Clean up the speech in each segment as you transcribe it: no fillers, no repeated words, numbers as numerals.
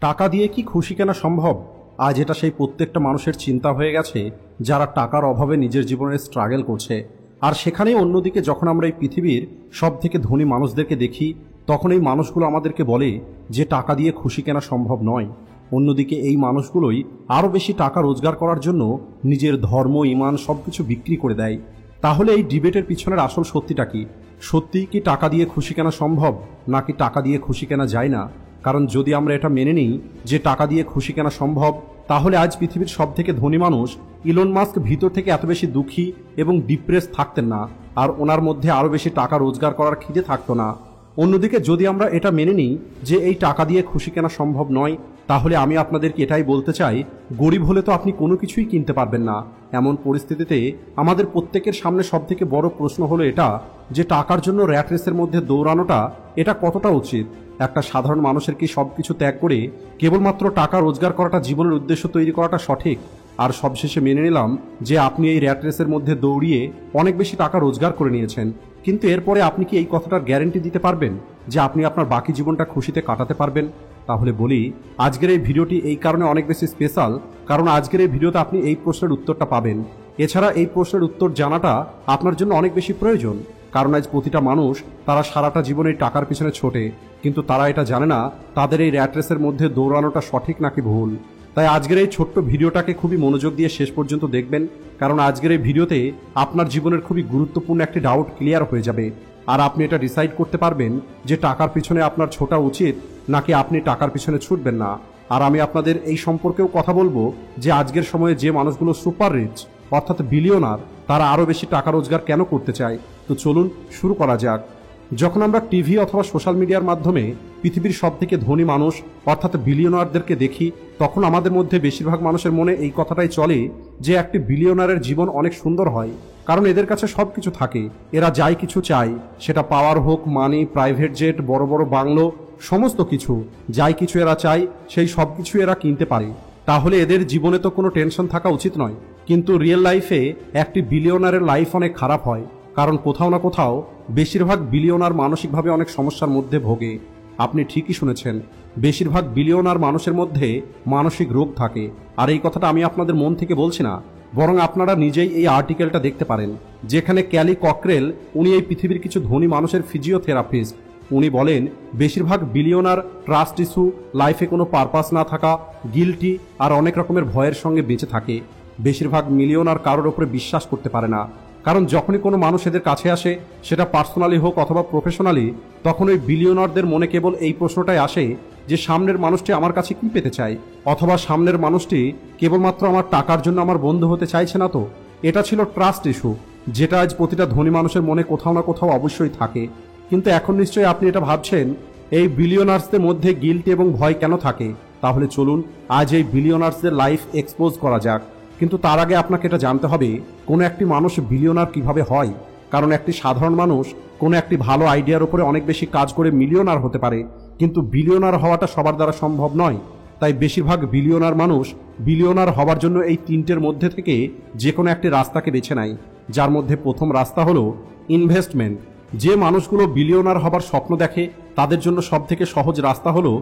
টাকা দিয়ে কি খুশি কেনা সম্ভব? আজ এটা সেই প্রত্যেকটা মানুষের চিন্তা হয়ে গেছে যারা টাকার অভাবে নিজের জীবনে স্ট্রাগল করছে। আর সেখানেই অন্যদিকে যখন আমরা এই পৃথিবীর সব থেকে ধনী মানুষদেরকে দেখি, তখন এই মানুষগুলো আমাদেরকে বলে যে টাকা দিয়ে খুশি কেনা সম্ভব নয়। অন্যদিকে এই মানুষগুলোই আরও বেশি টাকা রোজগার করার জন্য নিজের ধর্ম, ইমান সব কিছু বিক্রি করে দেয়। তাহলে এই ডিবেটের পিছনের আসল সত্যিটা কি? সত্যিই কি টাকা দিয়ে খুশি কেনা সম্ভব, নাকি টাকা দিয়ে খুশি কেনা যায় না? কারণ যদি আমরা এটা মেনে নিই যে টাকা দিয়ে খুশি কেনা সম্ভব, তাহলে আজ পৃথিবীর সব থেকে ধনী মানুষ ইলন মাস্ক ভিতর থেকে এত বেশি দুঃখী এবং ডিপ্রেস থাকতেন না, আর ওনার মধ্যে আরও বেশি টাকা রোজগার করার খিদে থাকতো না। অন্যদিকে যদি আমরা এটা মেনে নিই যে এই টাকা দিয়ে খুশি কেনা সম্ভব নয়, তাহলে আমি আপনাদেরকে এটাই বলতে চাই, গরিব হলে তো আপনি কোনো কিছুই কিনতে পারবেন না। এমন পরিস্থিতিতে আমাদের প্রত্যেকের সামনে সবথেকে বড় প্রশ্ন হলো এটা, যে টাকার জন্য র্যাট রেসের মধ্যে দৌড়ানোটা এটা কতটা উচিত? একটা সাধারণ মানুষের কি সব কিছু ত্যাগ করে কেবলমাত্র টাকা রোজগার করাটা জীবনের উদ্দেশ্য তৈরি করাটা সঠিক? আর সবশেষে মেনে নিলাম যে আপনি এই র্যাট রেসের মধ্যে দৌড়িয়ে অনেক বেশি টাকা রোজগার করে নিয়েছেন, কিন্তু এরপরে আপনি কি এই কথাটার গ্যারেন্টি দিতে পারবেন যে আপনি আপনার বাকি জীবনটা খুশিতে কাটাতে পারবেন? তাহলে বলি, আজকের এই ভিডিওটি এই কারণে অনেক বেশি স্পেশাল, কারণ আজকের এই ভিডিওতে আপনি এই প্রশ্নের উত্তরটা পাবেন। এছাড়া এই প্রশ্নের উত্তর জানাটা আপনার জন্য অনেক বেশি প্রয়োজন, কারণ আজ প্রতিটা মানুষ তারা সারাটা জীবনে টাকার পিছনে ছোটে, কিন্তু তারা এটা জানে না তাদের এই র্যাট রেসের মধ্যে দৌড়ানোটা সঠিক নাকি ভুল। তাই আজকের এই ছোট্ট ভিডিওটাকে খুবই মনোযোগ দিয়ে শেষ পর্যন্ত দেখবেন, কারণ আজকের এই ভিডিওতে আপনার জীবনের খুবই গুরুত্বপূর্ণ একটি ডাউট ক্লিয়ার হয়ে যাবে, আর আপনি এটা ডিসাইড করতে পারবেন যে টাকার পিছনে আপনার ছোটা উচিত নাকি আপনি টাকার পিছনে ছুটবেন না। আর আমি আপনাদের এই সম্পর্কেও কথা বলবো যে আজকের সময়ে যে মানুষগুলো সুপার রিচ অর্থাৎ বিলিয়নার, তারা আরও বেশি টাকা রোজগার কেন করতে চায়। তো চলুন শুরু করা যাক। যখন আমরা টিভি অথবা সোশ্যাল মিডিয়ার মাধ্যমে পৃথিবীর সব থেকে ধনী মানুষ অর্থাৎ বিলিয়নারদেরকে দেখি, তখন আমাদের মধ্যে বেশিরভাগ মানুষের মনে এই কথাটাই চলে যে একটি বিলিয়নারের জীবন অনেক সুন্দর হয়, কারণ এদের কাছে সব কিছু থাকে। এরা যাই কিছু চায়, সেটা পাওয়ার হোক, মানি, প্রাইভেট জেট, বড় বড় বাংলো, সমস্ত কিছু, যাই কিছু এরা চায় সেই সব কিছু এরা কিনতে পারে। তাহলে এদের জীবনে তো কোনো টেনশন থাকা উচিত নয়। কিন্তু রিয়েল লাইফে একটি বিলিয়নারের লাইফ অনেক খারাপ হয়, কারণ কোথাও না কোথাও বেশিরভাগ বিলিয়নার মানসিকভাবে অনেক সমস্যার মধ্যে ভোগে। আপনি ঠিকই শুনেছেন, বেশিরভাগ বিলিয়নার মানুষের মধ্যে মানসিক রোগ থাকে। আর এই কথাটা আমি আপনাদের মন থেকে বলছি না, বরং আপনারা নিজেই এই আর্টিকেলটা দেখতে পারেন, যেখানে ক্যালি ককরেল, উনি এই পৃথিবীর কিছু ধনী মানুষের ফিজিওথেরাপিস্ট। উনি বলেন বেশিরভাগ বিলিয়নার ট্রাস্ট ইস্যু, লাইফে কোনো পারপাস না থাকা, গিল্টি আর অনেক রকমের ভয়ের সঙ্গে বেঁচে থাকে। বেশিরভাগ মিলিয়নার কারোর ওপরে বিশ্বাস করতে পারে না, কারণ যখনই কোনো মানুষ এদের কাছে আসে, সেটা পার্সোনালি হোক অথবা প্রফেশনালি, তখন ওই বিলিয়নারদের মনে কেবল এই প্রশ্নটাই আসে যে সামনের মানুষটি আমার কাছে কি পেতে চায়, অথবা সামনের মানুষটি কেবলমাত্র আমার টাকার জন্য আমার বন্ধু হতে চাইছে না তো। এটা ছিল ট্রাস্ট ইস্যু, যেটা আজ প্রতিটা ধনী মানুষের মনে কোথাও না কোথাও অবশ্যই থাকে। কিন্তু এখন নিশ্চয়ই আপনি এটা ভাবছেন, এই বিলিয়নার্সদের মধ্যে গিল্টি এবং ভয় কেন থাকে? তাহলে চলুন আজ এই বিলিয়নার্সদের লাইফ এক্সপোজ করা যাক। কিন্তু তার আগে আপনাকে এটা জানতে হবে কোনো একটি মানুষ বিলিয়নার কিভাবে হয়। কারণ একটি সাধারণ মানুষ কোনো একটি ভালো আইডিয়ার উপরে অনেক বেশি কাজ করে মিলিয়নার হতে পারে, কিন্তু বিলিয়নার হওয়াটা সবার দ্বারা সম্ভব নয়। তাই বেশিরভাগ বিলিয়নার মানুষ বিলিয়নার হওয়ার জন্য এই তিনটের মধ্যে থেকে যে কোনো একটি রাস্তাকে বেছে নেয়, যার মধ্যে প্রথম রাস্তা হলো ইনভেস্টমেন্ট। যে মানুষগুলো বিলিয়নার হবার স্বপ্ন দেখে, তাদের জন্য সবথেকে সহজ রাস্তা হলো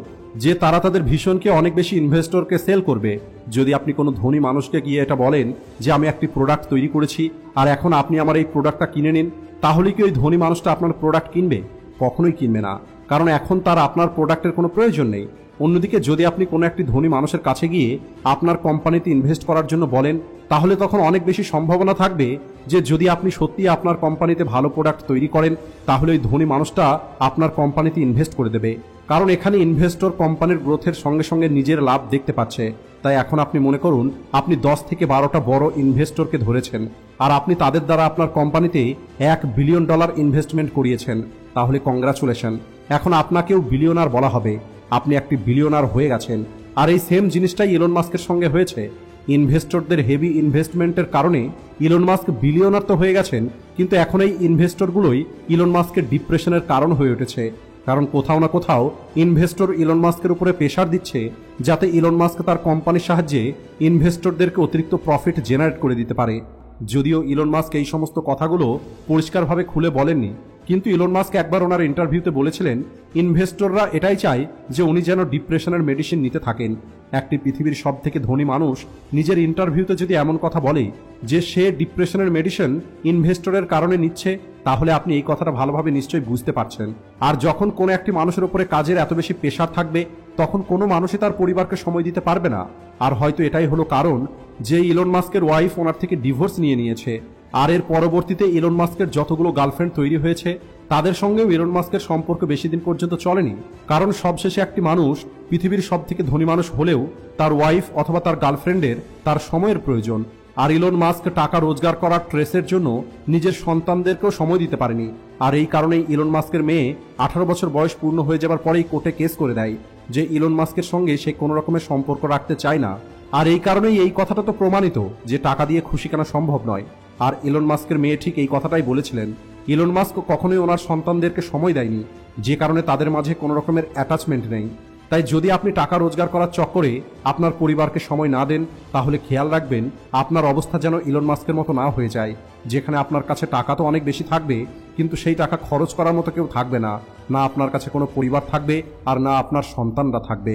যে তারা তাদের ভিশনকে অনেক বেশি ইনভেস্টরকে সেল করবে। যদি আপনি কোনো ধনী মানুষকে গিয়ে এটা বলেন যে আমি একটি প্রোডাক্ট তৈরি করেছি আর এখন আপনি আমার এই প্রোডাক্টটা কিনে নিন, তাহলে কি ওই ধনী মানুষটা আপনার প্রোডাক্ট কিনবে? কখনোই কিনবে না, কারণ এখন তার আপনার প্রোডাক্টের কোনো প্রয়োজন নেই। অন্যদিকে যদি আপনি কোনো একটি ধনী মানুষের কাছে গিয়ে আপনার কোম্পানিতে ইনভেস্ট করার জন্য বলেন, তাহলে তখন অনেক বেশি সম্ভাবনা থাকবে যে যদি আপনি সত্যি আপনার কোম্পানিতে ভালো প্রোডাক্ট তৈরি করেন, তাহলে ওই ধনী মানুষটা আপনার কোম্পানিতে ইনভেস্ট করে দেবে। কারণ এখানে ইনভেস্টর কোম্পানির গ্রোথের সঙ্গে সঙ্গে নিজের লাভ দেখতে পাচ্ছে। তাই এখন আপনি মনে করুন আপনি 10 থেকে 12টা বড় ইনভেস্টরকে ধরেছেন, আর আপনি তাদের দ্বারা আপনার কোম্পানিতে $1 বিলিয়ন ইনভেস্টমেন্ট করিয়েছেন। তাহলে কংগ্রাচুলেশন, এখন আপনাকেও বিলিয়নার বলা হবে। আপনি একটি বিলিয়নার হয়ে গেছেন। আর এই সেম জিনিসটাই ইলন মাস্কের সঙ্গে হয়েছে। ইনভেস্টরদের হেভি ইনভেস্টমেন্টের কারণে ইলন মাস্ক বিলিয়নার তো হয়ে গেছেন, কিন্তু এখন এই ইনভেস্টরগুলোই ইলন মাস্কের ডিপ্রেশনের কারণ হয়ে উঠেছে। কারণ কোথাও না কোথাও ইনভেস্টর ইলন মাস্কের উপরে প্রেশার দিচ্ছে যাতে ইলন মাস্ক তার কোম্পানির সাহায্যে ইনভেস্টরদেরকে অতিরিক্ত প্রফিট জেনারেট করে দিতে পারে। যদিও ইলন মাস্ক এই সমস্ত কথাগুলো পরিষ্কারভাবে খুলে বলেননি, কিন্তু ইলন মাস্ক একবার ওনার ইন্টারভিউতে বলেছিলেন ইনভেস্টররা এটাই চায় যে উনি যেন ডিপ্রেশনের মেডিসিন নিতে থাকেন। একটি পৃথিবীর সব থেকে ধনী মানুষ নিজের ইন্টারভিউতে যদি এমন কথা বলে যে সে ডিপ্রেশনের মেডিসিন ইনভেস্টরের কারণে নিচ্ছে, তাহলে আপনি এই কথাটা ভালোভাবে নিশ্চয়ই বুঝতে পারছেন। আর যখন কোনো একটি মানুষের উপরে কাজের এত বেশি প্রেশার থাকবে, তখন কোনো মানুষই তার পরিবারকে সময় দিতে পারবে না। আর হয়তো এটাই হলো কারণ যে ইলন মাস্কের ওয়াইফ ওনার থেকে ডিভোর্স নিয়ে নিয়েছে। আর এর পরবর্তীতে ইলন মাস্কের যতগুলো গার্লফ্রেন্ড তৈরি হয়েছে তাদের সঙ্গেও ইলন মাস্কের সম্পর্ক বেশি দিন পর্যন্ত চলেনি। কারণ সবশেষে একটি মানুষ পৃথিবীর সব থেকে ধনী মানুষ হলেও তার ওয়াইফ অথবা তার গার্লফ্রেন্ডের তার সময়ের প্রয়োজন। আর ইলন মাস্ক টাকা রোজগার করার ট্রেসের জন্য নিজের সন্তানদেরকেও সময় দিতে পারেনি। আর এই কারণেই ইলন মাস্কের মেয়ে 18 বছর বয়স পূর্ণ হয়ে যাবার পরেই কোর্টে কেস করে দেয় যে ইলন মাস্কের সঙ্গে সে কোনো রকমের সম্পর্ক রাখতে চায় না। আর এই কারণেই এই কথাটা তো প্রমাণিত যে টাকা দিয়ে খুশি কেনা সম্ভব নয়। আর ইলন মাস্কের মেয়ে ঠিক এই কথাটাই বলেছিলেন। ইলন মাস্ক কখনোই ওনার সন্তানদেরকে সময় দেয়নি, যে কারণে তাদের মাঝে কোনো রকমের অ্যাটাচমেন্ট নেই। তাই যদি আপনি টাকা রোজগার করার চক্করে আপনার পরিবারকে সময় না দেন, তাহলে খেয়াল রাখবেন আপনার অবস্থা যেন ইলন মাস্কের মতো না হয়ে যায়, যেখানে আপনার কাছে টাকা তো অনেক বেশি থাকবে কিন্তু সেই টাকা খরচ করার মতো কেউ থাকবে না, না আপনার কাছে কোনো পরিবার থাকবে আর না আপনার সন্তানরা থাকবে।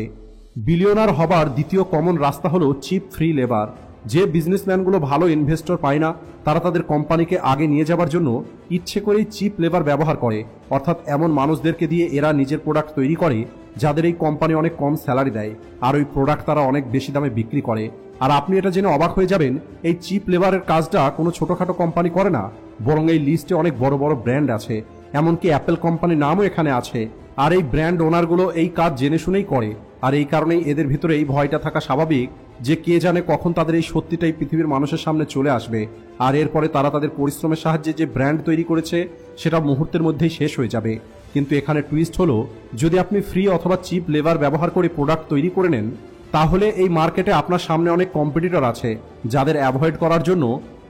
বিলিয়নার হবার দ্বিতীয় কমন রাস্তা হলো চিপ ফ্রি লেবার। যে বিজনেসম্যানগুলো ভালো ইনভেস্টর পায় না, তারা তাদের কোম্পানিকে আগে নিয়ে যাবার জন্য ইচ্ছে করেই চিপ লেবার ব্যবহার করে, অর্থাৎ এমন মানুষদেরকে দিয়ে এরা নিজের প্রোডাক্ট তৈরি করে যাদের এই কোম্পানি অনেক কম স্যালারি দেয়, আর ওই প্রোডাক্ট তারা অনেক বেশি দামে বিক্রি করে। আর আপনি এটা জেনে অবাক হয়ে যাবেন, এই চিপ লেবারের কাজটা কোনো ছোটোখাটো কোম্পানি করে না, বরং এই লিস্টে অনেক বড় বড় ব্র্যান্ড আছে, এমনকি অ্যাপেল কোম্পানির নামও এখানে আছে। আর এই ব্র্যান্ড ওনারগুলো এই কাজ জেনে শুনেই করে। আর এই কারণেই এদের ভিতরে এই ভয়টা থাকা স্বাভাবিক যে কে জানে কখন তাদের এই সত্যিটাই পৃথিবীর মানুষের সামনে চলে আসবে, আর এরপরে তারা তাদের পরিশ্রমের সাহায্যে যে ব্র্যান্ড তৈরি করেছে সেটা মুহূর্তের মধ্যেই শেষ হয়ে যাবে। কিন্তু এখানে টুইস্ট হলো, যদি আপনি ফ্রি অথবা চিপ লেবার ব্যবহার করে প্রোডাক্ট তৈরি করে নেন, তাহলে এই মার্কেটে আপনার সামনে অনেক কম্পিটিটর আছে যাদের অ্যাভয়েড করার জন্য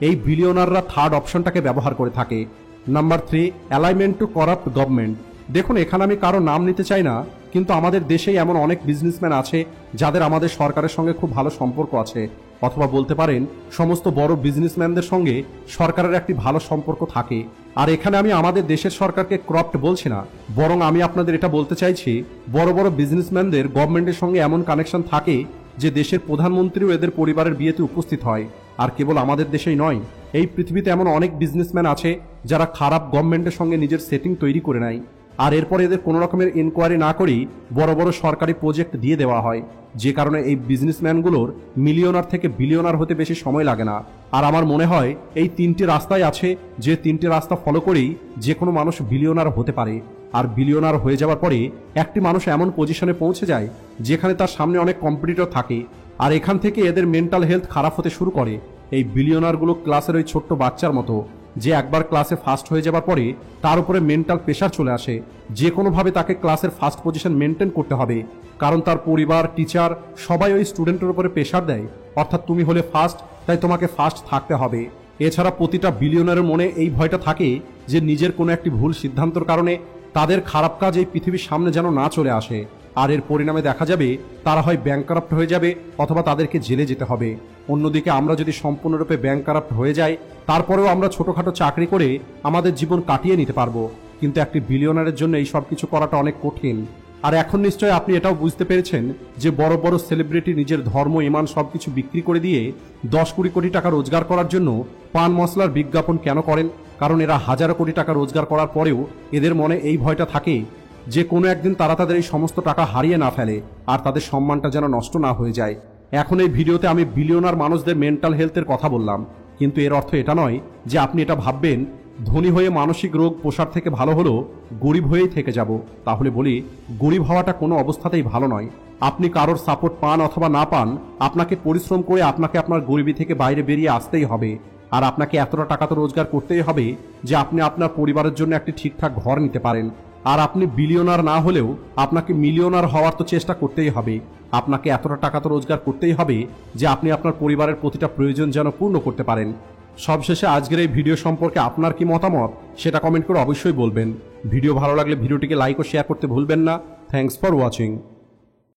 এই বিলিয়নাররা থার্ড অপশনটাকে ব্যবহার করে থাকে। Number 3, alignment to corrupt government. দেখুন, এখানে আমি কারো নাম নিতে চাই না, কিন্তু আমাদের দেশেই এমন অনেক বিজনেসম্যান আছে যাদের আমাদের সরকারের সঙ্গে খুব ভালো সম্পর্ক আছে, অথবা বলতে পারেন সমস্ত বড় বিজনেসম্যানদের সঙ্গে সরকারের একটি ভালো সম্পর্ক থাকে। আর এখানে আমি আমাদের দেশের সরকারকে করাপ্ট বলছি না, বরং আমি আপনাদের এটা বলতে চাইছি বড় বড় বিজনেসম্যানদের গভর্নমেন্টের সঙ্গে এমন কানেকশন থাকে যে দেশের প্রধানমন্ত্রীও এদের পরিবারের বিয়েতে উপস্থিত হয়। আর কেবল আমাদের দেশেই নয়, এই পৃথিবীতে এমন অনেক বিজনেসম্যান আছে যারা খারাপ গভর্নমেন্টের সঙ্গে নিজের সেটিং তৈরি করে নেয়, আর এরপরে এদের কোনো রকমের ইনকোয়ারি না করেই বড় বড় সরকারি প্রজেক্ট দিয়ে দেওয়া হয়, যে কারণে এই বিজনেসম্যানগুলোর মিলিয়নার থেকে বিলিয়নার হতে বেশি সময় লাগে না। আর আমার মনে হয় এই 3টি রাস্তাই আছে, যে 3টি রাস্তা ফলো করেই যে কোনো মানুষ বিলিয়নার হতে পারে। আর বিলিয়নার হয়ে যাওয়ার পরে একটি মানুষ এমন পজিশনে পৌঁছে যায় যেখানে তার সামনে অনেক কম্পিটিটর থাকে, আর এখান থেকে এদের মেন্টাল হেলথ খারাপ হতে শুরু করে। এই বিলিয়নারগুলো ক্লাসের ওই ছোট্ট বাচ্চার মতো, যে একবার ক্লাসে ফার্স্ট হয়ে যাবার পরে তার উপরে মেন্টাল প্রেশার চলে আসে, যে কোনোভাবে তাকে ক্লাসের ফার্স্ট পজিশন মেনটেন করতে হবে, কারণ তার পরিবার, টিচার সবাই ওই স্টুডেন্টের উপরে প্রেশার দেয়, অর্থাৎ তুমি হলে ফার্স্ট, তাই তোমাকে ফার্স্ট থাকতে হবে। এছাড়া প্রতিটা বিলিয়নারের মনে এই ভয়টা থাকে যে নিজের কোনো একটি ভুল সিদ্ধান্তর কারণে তাদের খারাপ কাজ এই পৃথিবীর সামনে যেন না চলে আসে, আর এর পরিণামে দেখা যাবে তারা হয় ব্যাংকারাপ্ট হয়ে যাবে অথবা তাদেরকে জেলে যেতে হবে। অন্যদিকে আমরা যদি সম্পূর্ণরূপে ব্যাংকারাপ্ট হয়ে যাই, তারপরেও আমরা ছোটোখাটো চাকরি করে আমাদের জীবন কাটিয়ে নিতে পারবো, কিন্তু একটি বিলিয়নারের জন্য এই সব কিছু করাটা অনেক কঠিন। আর এখন নিশ্চয়ই আপনি এটাও বুঝতে পেরেছেন যে বড় বড় সেলিব্রিটি নিজের ধর্ম, ইমান সবকিছু বিক্রি করে দিয়ে 10 কোটি টাকা রোজগার করার জন্য পান মশলার বিজ্ঞাপন কেন করেন? কারণ এরা হাজারো কোটি টাকা রোজগার করার পরেও এদের মনে এই ভয়টা থাকে যে কোনো একদিন তারা তাদের এই সমস্ত টাকা হারিয়ে না ফেলে আর তাদের সম্মানটা যেন নষ্ট না হয়ে যায়। এখন এই ভিডিওতে আমি বিলিয়নার মানুষদের মেন্টাল হেলথের কথা বললাম, কিন্তু এর অর্থ এটা নয় যে আপনি এটা ভাববেন ধনী হয়ে মানসিক রোগ পোষার থেকে ভালো হলো গরিব হয়েই থেকে যাব। তাহলে বলি, গরিব হওয়াটা কোনো অবস্থাতেই ভালো নয়। আপনি কারোর সাপোর্ট পান অথবা না পান, আপনাকে পরিশ্রম করে আপনাকে আপনার গরিবি থেকে বাইরে বেরিয়ে আসতেই হবে। আর আপনাকে এতটা টাকা তো রোজগার করতেই হবে যে আপনি আপনার পরিবারের জন্য একটি ঠিকঠাক ঘর নিতে পারেন। আর আপনি বিলিয়নার না হলেও আপনাকে মিলিয়নার হওয়ার তো চেষ্টা করতেই হবে। আপনাকে এতটা টাকা তো রোজগার করতেই হবে যে আপনি আপনার পরিবারের প্রতিটা প্রয়োজন যেন পূর্ণ করতে পারেন। সবশেষে আজকের এই ভিডিও সম্পর্কে আপনার কি মতামত সেটা কমেন্ট করে অবশ্যই বলবেন। ভিডিও ভালো লাগলে ভিডিওটিকে লাইক ও শেয়ার করতে ভুলবেন না। Thanks for watching.